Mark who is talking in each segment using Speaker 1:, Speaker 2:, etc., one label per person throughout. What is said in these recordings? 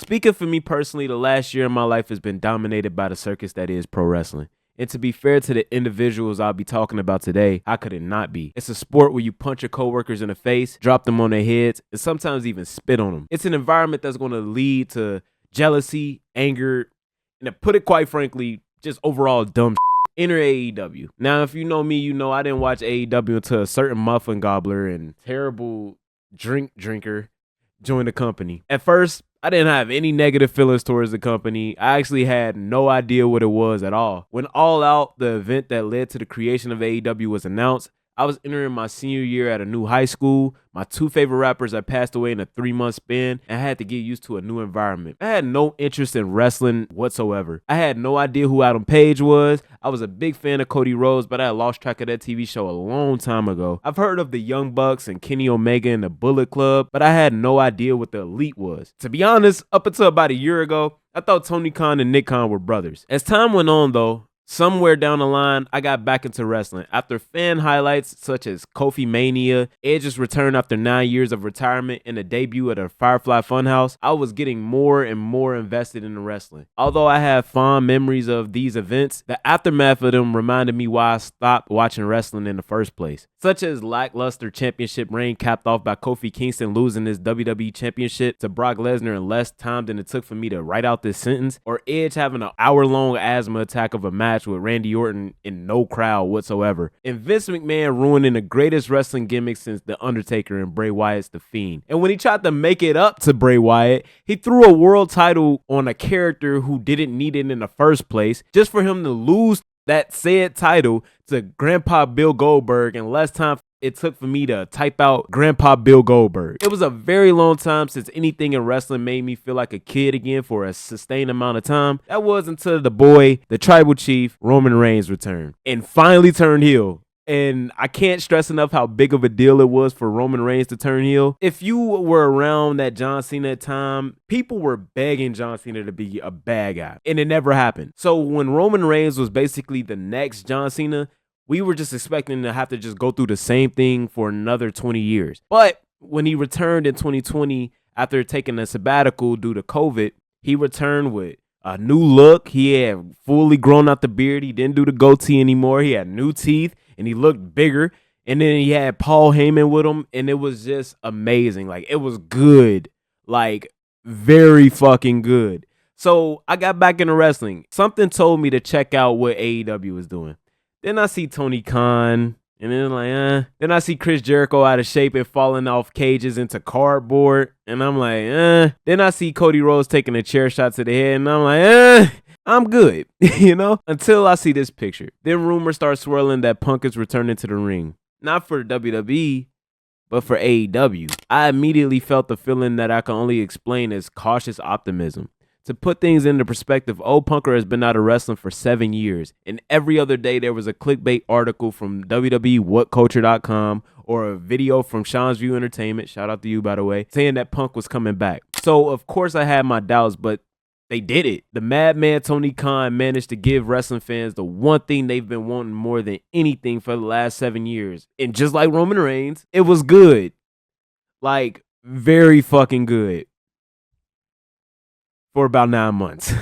Speaker 1: Speaking for me personally, the last year of my life has been dominated by the circus that is pro wrestling. And to be fair to the individuals I'll be talking about today, how could it not be? It's a sport where you punch your coworkers in the face, drop them on their heads, and sometimes even spit on them. It's an environment that's going to lead to jealousy, anger, and to put it quite frankly, just overall dumb shit. Enter AEW. Now, if you know me, you know I didn't watch AEW until a certain muffin gobbler and terrible drinker joined the company. At first, I didn't have any negative feelings towards the company. I actually had no idea what it was at all. When All Out, the event that led to the creation of AEW, was announced, I was entering my senior year at a new high school. My two favorite rappers had passed away in a 3-month span, and I had to get used to a new environment. I had no interest in wrestling whatsoever. I had no idea who Adam Page was. I was a big fan of Cody Rhodes, but I had lost track of that TV show a long time ago. I've heard of the Young Bucks and Kenny Omega and the Bullet Club, but I had no idea what the Elite was. To be honest, up until about a year ago, I thought Tony Khan and Nick Khan were brothers. As time went on, though, somewhere down the line, I got back into wrestling. After fan highlights such as Kofi Mania, Edge's return after 9 years of retirement, and the debut at the Firefly Funhouse, I was getting more and more invested in the wrestling. Although I have fond memories of these events, the aftermath of them reminded me why I stopped watching wrestling in the first place. Such as lackluster championship reign capped off by Kofi Kingston losing his WWE championship to Brock Lesnar in less time than it took for me to write out this sentence, or Edge having an hour-long asthma attack of a match with Randy Orton in no crowd whatsoever, and Vince McMahon ruining the greatest wrestling gimmick since The Undertaker and Bray Wyatt's The Fiend. And when he tried to make it up to Bray Wyatt, he threw a world title on a character who didn't need it in the first place, just for him to lose that said title to Grandpa Bill Goldberg in less time it took for me to type out Grandpa Bill Goldberg. It was a very long time since anything in wrestling made me feel like a kid again for a sustained amount of time. That was until the boy, the tribal chief, Roman Reigns returned and finally turned heel. And I can't stress enough how big of a deal it was for Roman Reigns to turn heel. If you were around that John Cena time, people were begging John Cena to be a bad guy, and it never happened. So when Roman Reigns was basically the next John Cena, we were just expecting to have to just go through the same thing for another 20 years. But when he returned in 2020, after taking a sabbatical due to COVID, he returned with a new look. He had fully grown out the beard. He didn't do the goatee anymore. He had new teeth, and he looked bigger. And then he had Paul Heyman with him, and it was just amazing. Like, it was good. Like, very fucking good. So I got back into wrestling. Something told me to check out what AEW was doing. Then I see Tony Khan, and then Then I see Chris Jericho out of shape and falling off cages into cardboard, and I'm like, Then I see Cody Rhodes taking a chair shot to the head, and I'm like, I'm good, until I see this picture. Then rumors start swirling that Punk is returning to the ring. Not for WWE, but for AEW. I immediately felt the feeling that I can only explain as cautious optimism. To put things into perspective, old Punker has been out of wrestling for 7 years, and every other day there was a clickbait article from WWEWhatCulture.com or a video from Sean's View Entertainment, shout out to you by the way, saying that Punk was coming back. So of course I had my doubts, but they did it. The madman Tony Khan managed to give wrestling fans the one thing they've been wanting more than anything for the last 7 years. And just like Roman Reigns, it was good. Like, very fucking good. For about 9 months.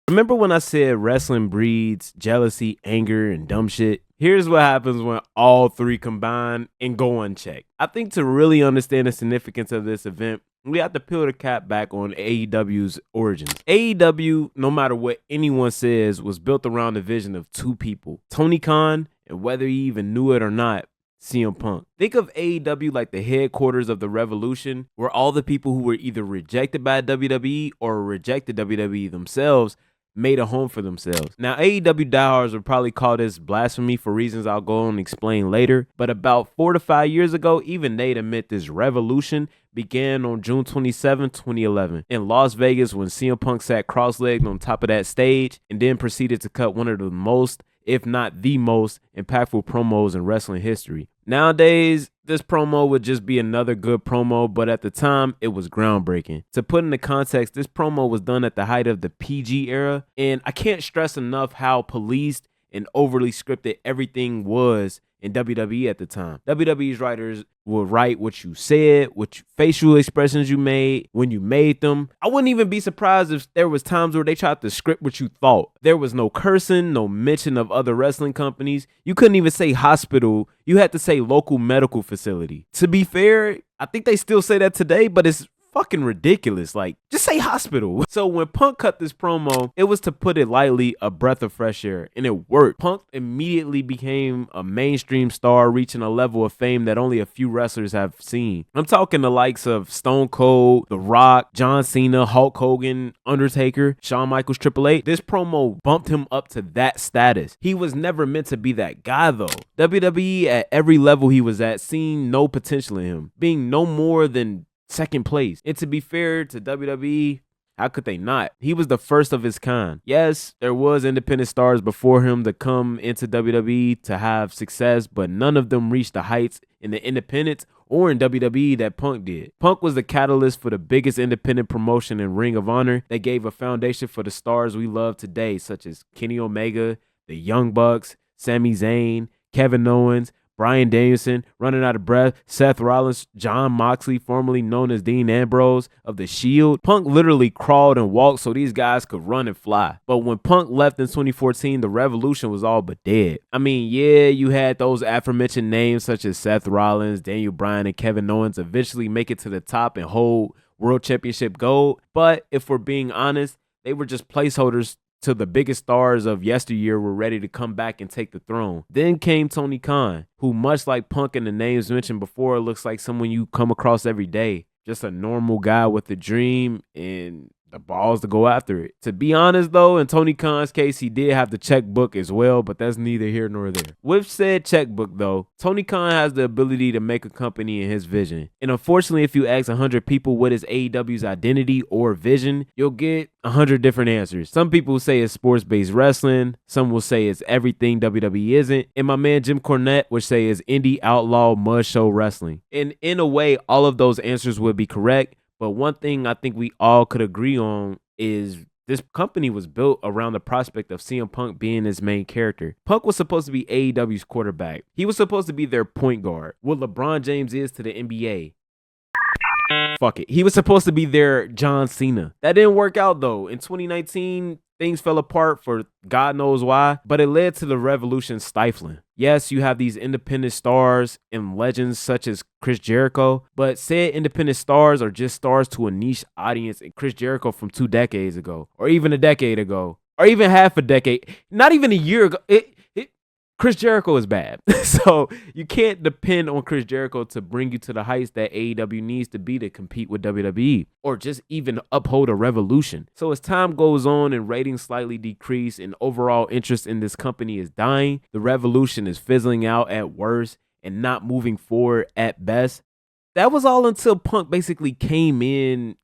Speaker 1: Remember when I said wrestling breeds jealousy, anger, and dumb shit? Here's what happens when all three combine and go unchecked. I think to really understand the significance of this event, we have to peel the cap back on AEW's origins. AEW, no matter what anyone says, was built around the vision of two people, Tony Khan, and whether he even knew it or not, CM Punk. Think of AEW like the headquarters of the revolution, where all the people who were either rejected by WWE or rejected WWE themselves made a home for themselves. Now, AEW diehards would probably call this blasphemy for reasons I'll go on and explain later, but about 4 to 5 years ago, even they'd admit this revolution began on June 27, 2011 in Las Vegas when CM Punk sat cross-legged on top of that stage and then proceeded to cut one of the most, if not the most, impactful promos in wrestling history. Nowadays, this promo would just be another good promo, but at the time, it was groundbreaking. To put into context, this promo was done at the height of the PG era, and I can't stress enough how policed and overly scripted everything was in WWE at the time. WWE's writers would write what you said, facial expressions you made, when you made them. I wouldn't even be surprised if there was times where they tried to script what you thought. There was no cursing, no mention of other wrestling companies. You couldn't even say hospital. You had to say local medical facility. To be fair, I think they still say that today, but it's fucking ridiculous. Like, just say hospital. So when Punk cut this promo, it was, to put it lightly, a breath of fresh air, and it worked. Punk immediately became a mainstream star, reaching a level of fame that only a few wrestlers have seen. I'm talking the likes of Stone Cold, The Rock, John Cena, Hulk Hogan, Undertaker, Shawn Michaels, Triple H. This promo bumped him up to that status. He was never meant to be that guy though. WWE at every level he was at seen no potential in him, being no more than second place. And to be fair to WWE, how could they not? He was the first of his kind. Yes, there was independent stars before him to come into WWE to have success, but none of them reached the heights in the independents or in WWE that Punk did. Punk was the catalyst for the biggest independent promotion in Ring of Honor that gave a foundation for the stars we love today, such as Kenny Omega, the Young Bucks, Sami Zayn, Kevin Owens, Bryan Danielson, running out of breath, Seth Rollins, Jon Moxley, formerly known as Dean Ambrose of The Shield. Punk literally crawled and walked so these guys could run and fly. But when Punk left in 2014, the revolution was all but dead. I mean, yeah, you had those aforementioned names such as Seth Rollins, Daniel Bryan, and Kevin Owens eventually make it to the top and hold World Championship gold. But if we're being honest, they were just placeholders till the biggest stars of yesteryear were ready to come back and take the throne. Then came Tony Khan, who, much like Punk and the names mentioned before, looks like someone you come across every day. Just a normal guy with a dream and the balls to go after it. To be honest though, in Tony Khan's case, he did have the checkbook as well, but that's neither here nor there. With said checkbook though, Tony Khan has the ability to make a company in his vision. And unfortunately, if you ask 100 people what is AEW's identity or vision, you'll get 100 different answers. Some people say it's sports-based wrestling. Some will say it's everything WWE isn't. And my man Jim Cornette would say it's indie outlaw mud show wrestling. And in a way, all of those answers would be correct. But one thing I think we all could agree on is this company was built around the prospect of CM Punk being his main character. Punk was supposed to be AEW's quarterback. He was supposed to be their point guard, what LeBron James is to the NBA. Fuck it. He was supposed to be their John Cena. That didn't work out though. In 2019, things fell apart for God knows why, but it led to the revolution stifling. Yes, you have these independent stars and legends such as Chris Jericho, but said independent stars are just stars to a niche audience, and Chris Jericho from 2 decades ago, or even a decade ago, or even half a decade, not even a year ago. Chris Jericho is bad. So you can't depend on Chris Jericho to bring you to the heights that AEW needs to be to compete with WWE or just even uphold a revolution. So as time goes on and ratings slightly decrease and overall interest in this company is dying, the revolution is fizzling out at worst and not moving forward at best. That was all until Punk basically came in,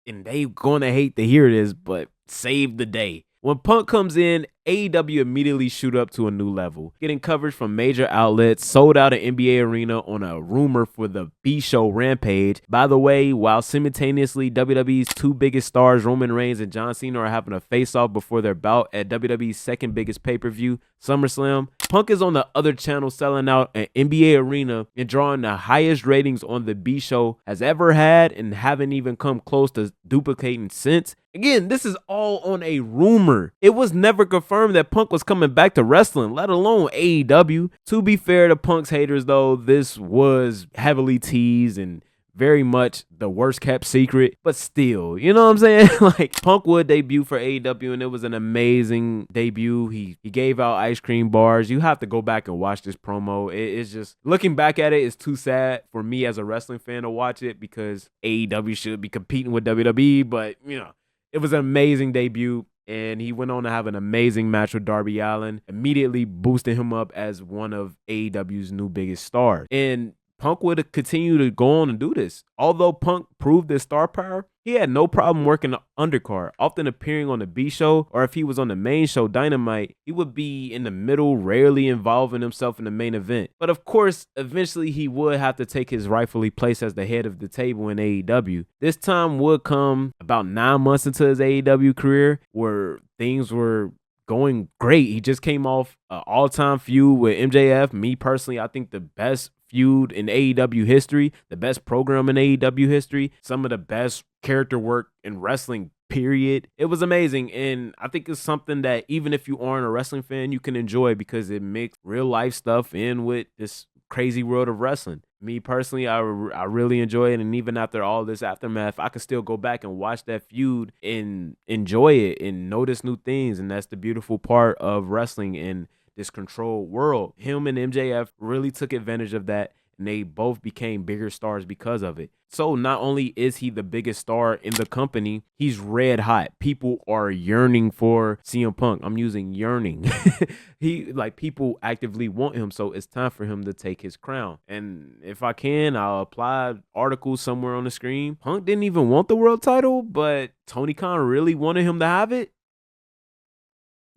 Speaker 1: and they gonna hate to hear this, but saved the day. When Punk comes in, AEW immediately shoot up to a new level, getting coverage from major outlets, sold out an NBA arena on a rumor for the B show Rampage. By the way, while simultaneously WWE's 2 biggest stars, Roman Reigns and John Cena, are having a face-off before their bout at WWE's 2nd biggest pay-per-view, SummerSlam, Punk is on the other channel selling out an NBA arena and drawing the highest ratings on the B show has ever had and haven't even come close to duplicating since. Again, this is all on a rumor. It was never confirmed that Punk was coming back to wrestling, let alone AEW. To be fair to Punk's haters though, this was heavily teased and very much the worst kept secret, but still, you know what I'm saying? Like, Punk would debut for AEW and it was an amazing debut. He gave out ice cream bars. You have to go back and watch this promo. It's just, looking back at it, it's too sad for me as a wrestling fan to watch it because AEW should be competing with WWE, but you know, it was an amazing debut. And he went on to have an amazing match with Darby Allin, immediately boosting him up as one of AEW's new biggest stars. And Punk would continue to go on and do this. Although Punk proved his star power, he had no problem working the undercard, often appearing on the B show, or if he was on the main show, Dynamite, he would be in the middle, rarely involving himself in the main event. But of course, eventually he would have to take his rightfully place as the head of the table in AEW. This time would come about 9 months into his AEW career, where things were going great. He just came off an all-time feud with MJF. Me personally, I think the best feud in AEW history, the best program in AEW history, some of the best character work in wrestling, period. It was amazing, and I think it's something that even if you aren't a wrestling fan, you can enjoy because it mixed real life stuff in with this crazy world of wrestling. Me personally, I really enjoy it, and even after all this aftermath, I can still go back and watch that feud and enjoy it and notice new things, and that's the beautiful part of wrestling in this controlled world. Him and MJF really took advantage of that, and they both became bigger stars because of it. So not only is he the biggest star in the company, he's red hot. People are yearning for CM Punk. I'm using yearning. People actively want him, so it's time for him to take his crown. And if I can, I'll apply articles somewhere on the screen. Punk didn't even want the world title, but Tony Khan really wanted him to have it.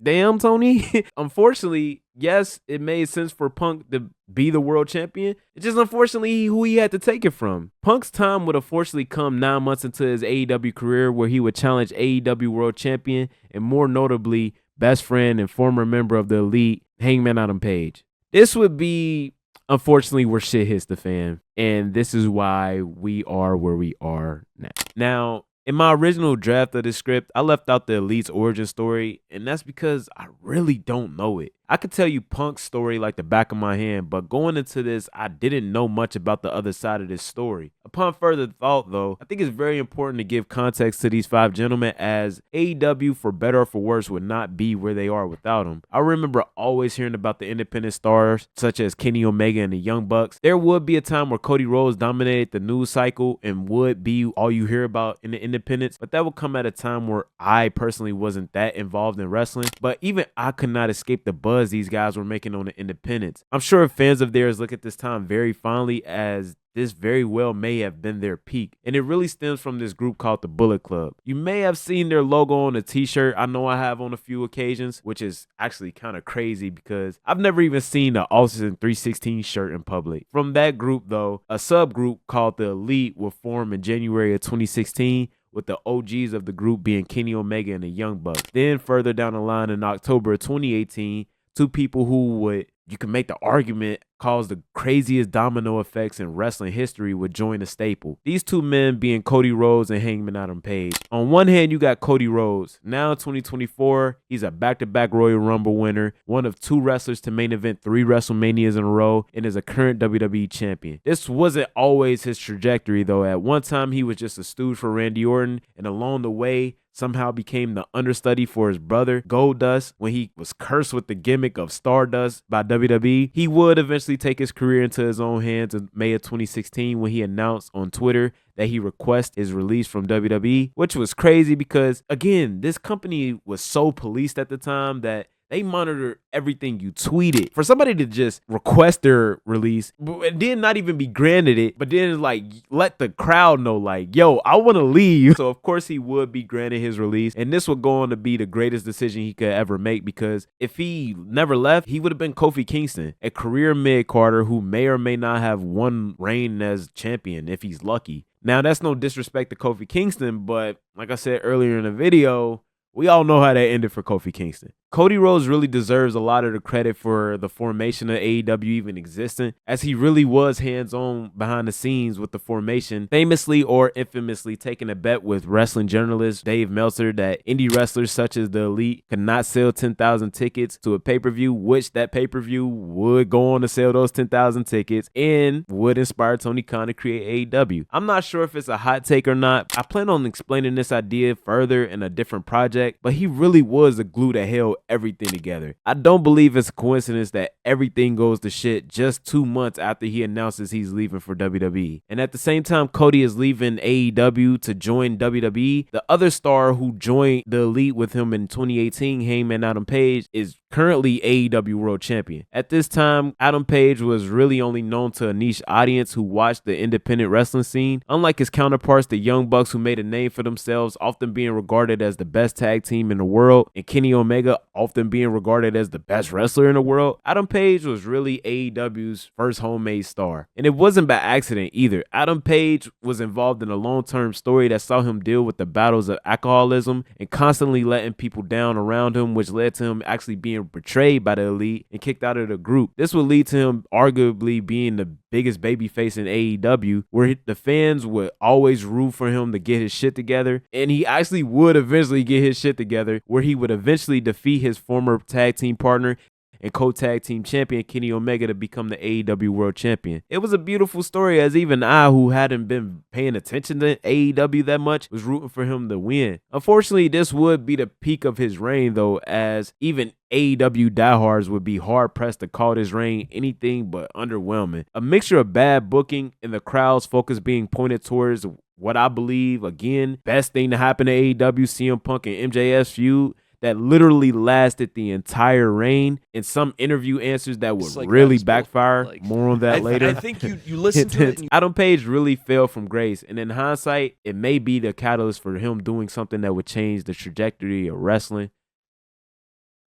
Speaker 1: Damn, Tony. Unfortunately, yes, it made sense for Punk to be the world champion. It's just unfortunately who he had to take it from. Punk's time would unfortunately come 9 months into his AEW career, where he would challenge AEW world champion and more notably best friend and former member of the Elite, Hangman Adam Page. This would be unfortunately where shit hits the fan, and this is why we are where we are now. Now, in my original draft of the script, I left out the Elite's origin story, and that's because I really don't know it. I could tell you Punk's story like the back of my hand, but going into this, I didn't know much about the other side of this story. Upon further thought, though, I think it's very important to give context to these five gentlemen, as AEW, for better or for worse, would not be where they are without them. I remember always hearing about the independent stars, such as Kenny Omega and the Young Bucks. There would be a time where Cody Rhodes dominated the news cycle and would be all you hear about in the independents, but that would come at a time where I personally wasn't that involved in wrestling, but even I could not escape the buzz these guys were making on the independents. I'm sure fans of theirs look at this time very fondly, as this very well may have been their peak, and it really stems from this group called the Bullet Club. You may have seen their logo on a t-shirt. I know I have on a few occasions, which is actually kind of crazy because I've never even seen the Austin 316 shirt in public. From that group, though, a subgroup called the Elite will form in January of 2016, with the OGs of the group being Kenny Omega and the Young Bucks. Then further down the line in October of 2018, two people who would, you can make the argument, cause the craziest domino effects in wrestling history would join the staple. These two men being Cody Rhodes and Hangman Adam Page. On one hand, you got Cody Rhodes. Now in 2024, he's a back-to-back Royal Rumble winner, one of two wrestlers to main event 3 WrestleManias in a row, and is a current WWE champion. This wasn't always his trajectory, though. At one time, he was just a stooge for Randy Orton, and along the way, somehow became the understudy for his brother Goldust when he was cursed with the gimmick of Stardust by WWE. He would eventually take his career into his own hands in May of 2016 when he announced on Twitter that he requested his release from WWE, which was crazy because, again, this company was so policed at the time that they monitored everything you tweeted. For somebody to just request their release and then not even be granted it, but then like let the crowd know like, yo, I want to leave. So of course he would be granted his release. And this would go on to be the greatest decision he could ever make, because if he never left, he would have been Kofi Kingston, a career mid-carder who may or may not have one reign as champion if he's lucky. Now, that's no disrespect to Kofi Kingston, but like I said earlier in the video, we all know how that ended for Kofi Kingston. Cody Rhodes really deserves a lot of the credit for the formation of AEW even existing, as he really was hands-on behind the scenes with the formation, famously or infamously taking a bet with wrestling journalist Dave Meltzer that indie wrestlers such as the Elite could not sell 10,000 tickets to a pay-per-view, which that pay-per-view would go on to sell those 10,000 tickets and would inspire Tony Khan to create AEW. I'm not sure if it's a hot take or not. I plan on explaining this idea further in a different project, but he really was the glue that held everything together. I don't believe it's a coincidence that everything goes to shit just 2 months after he announces he's leaving for WWE. And at the same time Cody is leaving AEW to join WWE, the other star who joined the Elite with him in 2018, Hangman Adam Page, is currently AEW World Champion. At this time, Adam Page was really only known to a niche audience who watched the independent wrestling scene. Unlike his counterparts, the Young Bucks, who made a name for themselves, often being regarded as the best tag team in the world, and Kenny Omega, often being regarded as the best wrestler in the world, Adam Page was really AEW's first homemade star. And it wasn't by accident either. Adam Page was involved in a long-term story that saw him deal with the battles of alcoholism and constantly letting people down around him, which led to him actually being betrayed by the Elite and kicked out of the group. This would lead to him arguably being the biggest babyface in AEW, where the fans would always root for him to get his shit together, and he actually would eventually get his shit together, where he would eventually defeat his former tag team partner and co-tag team champion Kenny Omega to become the AEW World Champion. It was a beautiful story, as even I, who hadn't been paying attention to AEW that much, was rooting for him to win. Unfortunately, this would be the peak of his reign, though, as even AEW diehards would be hard-pressed to call this reign anything but underwhelming. A mixture of bad booking and the crowd's focus being pointed towards what I believe, again, best thing to happen to AEW, CM Punk and MJF's feud, that literally lasted the entire reign, and some interview answers that would really backfire. More on that later.
Speaker 2: I think you listen to it.
Speaker 1: Adam Page really fell from grace, and in hindsight, it may be the catalyst for him doing something that would change the trajectory of wrestling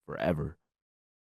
Speaker 1: forever.